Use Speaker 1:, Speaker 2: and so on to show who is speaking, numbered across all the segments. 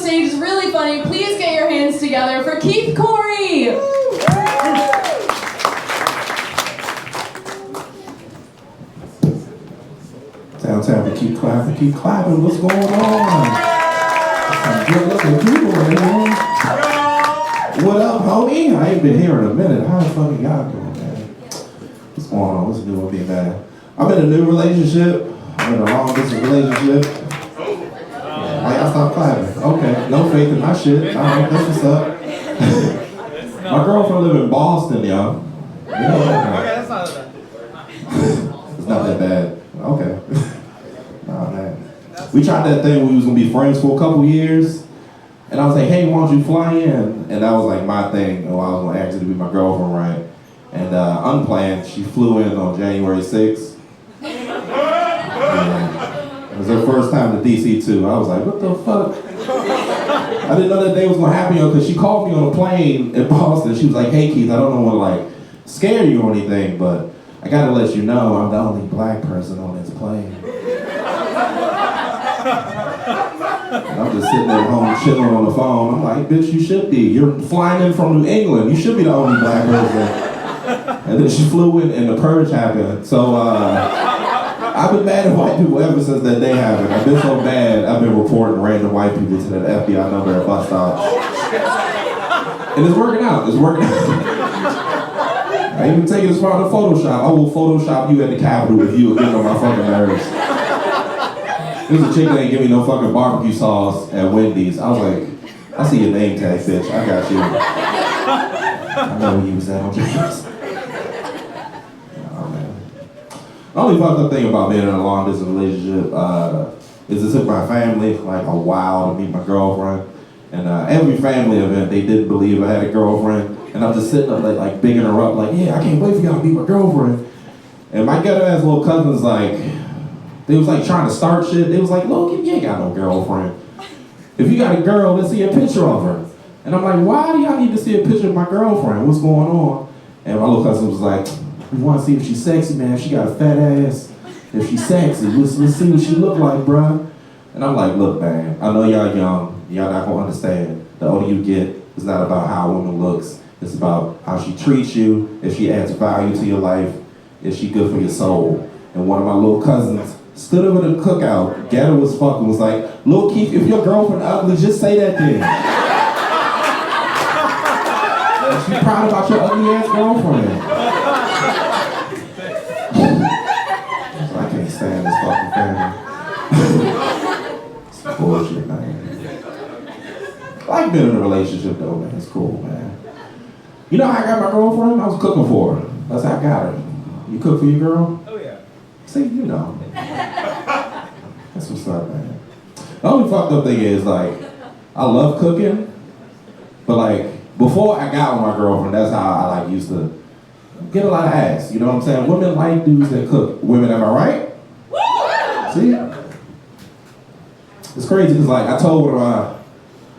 Speaker 1: stage is really funny. Please get your hands together for Keith Correy.
Speaker 2: Downtown, keep clapping. What's going on? Some good looking people in here. What up, homie? I ain't been here in a minute. How the fuck y'all doing, man? What's going on? What's new with me, man? I'm in a new relationship. I'm in a long distance relationship. Why y'all stop clapping? Okay, no faith in my shit. Alright, that's what's up. My girlfriend live in Boston, y'all.
Speaker 3: That's not bad.
Speaker 2: It's not that bad. Okay. Nah, man. We tried that thing where we was gonna be friends for a couple years. And I was like, hey, why don't you fly in? And that was like my thing. I was gonna ask her to be my girlfriend, right? And unplanned, she flew in on January 6th. It was her first time to DC too. I was like, what the fuck? I didn't know that day was gonna happen because she called me on a plane in Boston. She was like, hey Keith, I don't know what like scare you or anything, but I gotta let you know I'm the only black person on this plane. And I'm just sitting at home chilling on the phone. I'm like, bitch, you should be. You're flying in from New England. You should be the only black person. And then she flew in and the purge happened. So I've been mad at white people ever since that day happened. I've been so bad, I've been reporting random white people to the FBI number at bus stops. And it's working out. It's working out. I even take it as far as Photoshop. I will Photoshop you at the Capitol if you again on my fucking nerves. There's a chick that ain't give me no fucking barbecue sauce at Wendy's. I was like, I see your name tag, bitch. I got you. I know who you was at on James. Oh, man. The only fucked up thing about being in a long distance relationship is it took my family like a while to meet my girlfriend. And every family event, they didn't believe I had a girlfriend. And I'm just sitting up like bigging her up, like, yeah, I can't wait for y'all to meet my girlfriend. And my ghetto ass little cousins like, they was like trying to start shit. They was like, look, you ain't got no girlfriend. If you got a girl, let's see a picture of her. And I'm like, why do y'all need to see a picture of my girlfriend? What's going on? And my little cousin was like, we want to see if she's sexy, man. If she got a fat ass, if she's sexy, let's see what she look like, bruh. And I'm like, look, man, I know y'all young. Y'all not gonna understand. The older you get, it's not about how a woman looks. It's about how she treats you, if she adds value to your life, if she good for your soul. And one of my little cousins stood over the cookout, ghetto as fuck, and was like, Lil Keith, if your girlfriend ugly, just say that thing. She proud about your ugly ass girlfriend. So I can't stand this fucking family. It's bullshit, man. I like being in a relationship though, man. It's cool, man. You know how I got my girlfriend? I was cooking for her. That's how I got her. You cook for your girl?
Speaker 3: Oh yeah.
Speaker 2: See, you know. That's what's up, man. The only fucked up thing is, like, I love cooking, but, like, before I got with my girlfriend, that's how I, like, used to get a lot of ass. You know what I'm saying? Women like dudes that cook. Women, am I right? See? It's crazy, because, like, I told one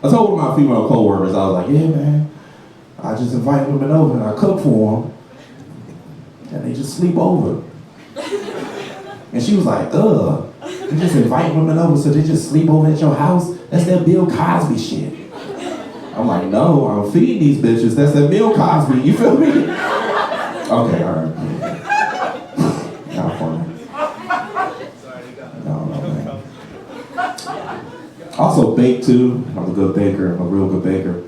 Speaker 2: of my female co-workers, I was like, yeah, man, I just invite women over and I cook for them, and they just sleep over. And she was like, ugh, you just invite women over so they just sleep over at your house? That's that Bill Cosby shit. I'm like, no, I'm feeding these bitches. That's that Bill Cosby, you feel me? Okay, all right. Not funny. No, man. Also bake too. I'm a good baker, I'm a real good baker.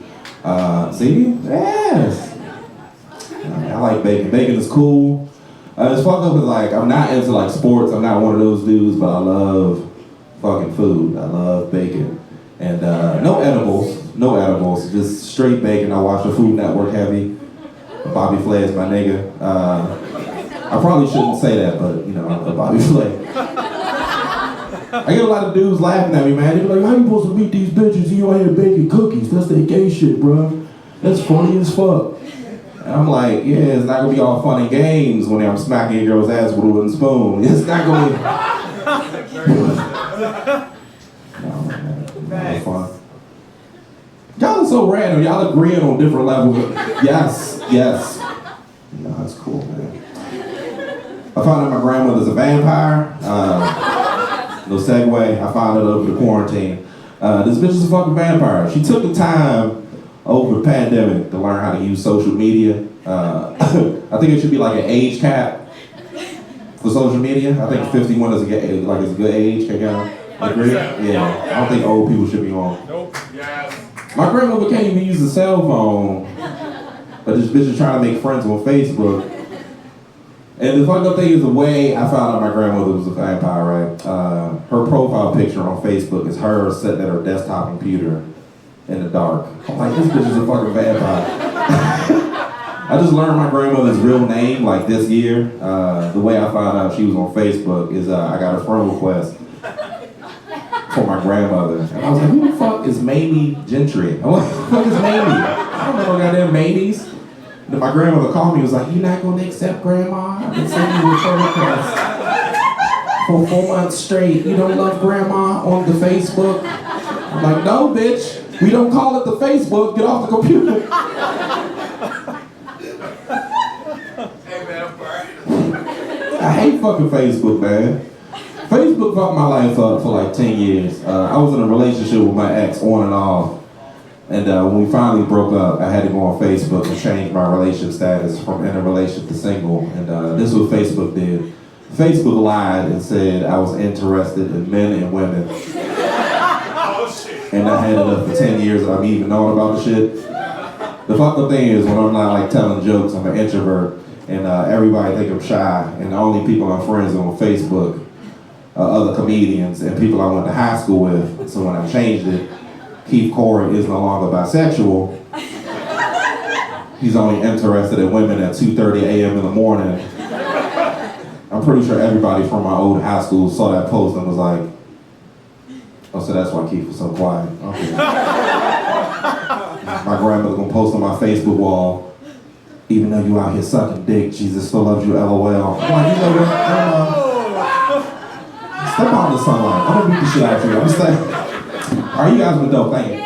Speaker 2: See? Yes. I like baking. Baking is cool. It's fucked up, is like, I'm not into like sports, I'm not one of those dudes, but I love fucking food. I love bacon. And no edibles, just straight bacon. I watch the Food Network heavy. Bobby Flay is my nigga. I probably shouldn't say that, but you know, I love Bobby Flay. I get a lot of dudes laughing at me, man. They be like, how you supposed to meet these bitches and you out here baking cookies? That's that gay shit, bro. That's funny as fuck. And I'm like, yeah, it's not gonna be all fun and games when I'm smacking a girl's ass with a wooden spoon. It's not gonna be. No, man, fun. Y'all are so random. Y'all agreeing on different levels. Yes. No, that's cool, man. I found out my grandmother's a vampire. No segue. I found out over the quarantine. This bitch is a fucking vampire. She took the time over the pandemic to learn how to use social media. I think it should be like an age cap for social media. I think 51 is a good age. Can y'all agree? Yeah. I don't think old people should be on.
Speaker 3: Nope. Yes.
Speaker 2: My grandmother can't even use a cell phone, but this bitch is trying to make friends on Facebook. And the fucked up thing is the way I found out my grandmother was a vampire, right? Her profile picture on Facebook is her sitting at her desktop computer in the dark. I'm like, this bitch is a fucking vampire. I just learned my grandmother's real name like this year. The way I found out she was on Facebook is I got a friend request for my grandmother. And I was like, who the fuck is Mamie Gentry? I'm like, who the fuck is Mamie? I don't know no goddamn Mamies. Then my grandmother called me and was like, you not gonna accept grandma? I've been sending you a friend request for 4 months straight. You don't love grandma on the Facebook? I'm like, no, bitch. We don't call it the Facebook. Get off the computer. I hate fucking Facebook, man. Facebook fucked my life up for like 10 years. I was in a relationship with my ex on and off. And when we finally broke up, I had to go on Facebook and change my relationship status from in a relationship to single. And this is what Facebook did. Facebook lied and said I was interested in men and women. And I had it up for 10 years that I've even known about the shit. The fucked up thing is when I'm not like telling jokes, I'm an introvert. And everybody think I'm shy. And the only people I'm friends with on Facebook are other comedians and people I went to high school with. So when I changed it, Correy is no longer bisexual. He's only interested in women at 2:30 a.m. in the morning. I'm pretty sure everybody from my old high school saw that post and was like, oh, so that's why Keith was so quiet. Okay. My grandmother gonna post on my Facebook wall, even though you out here sucking dick, Jesus still loves you, LOL. I'm like, you know what, step out in the sunlight. I'm gonna beat the shit out of you. I'm just saying. All right, you guys been dope, thank you.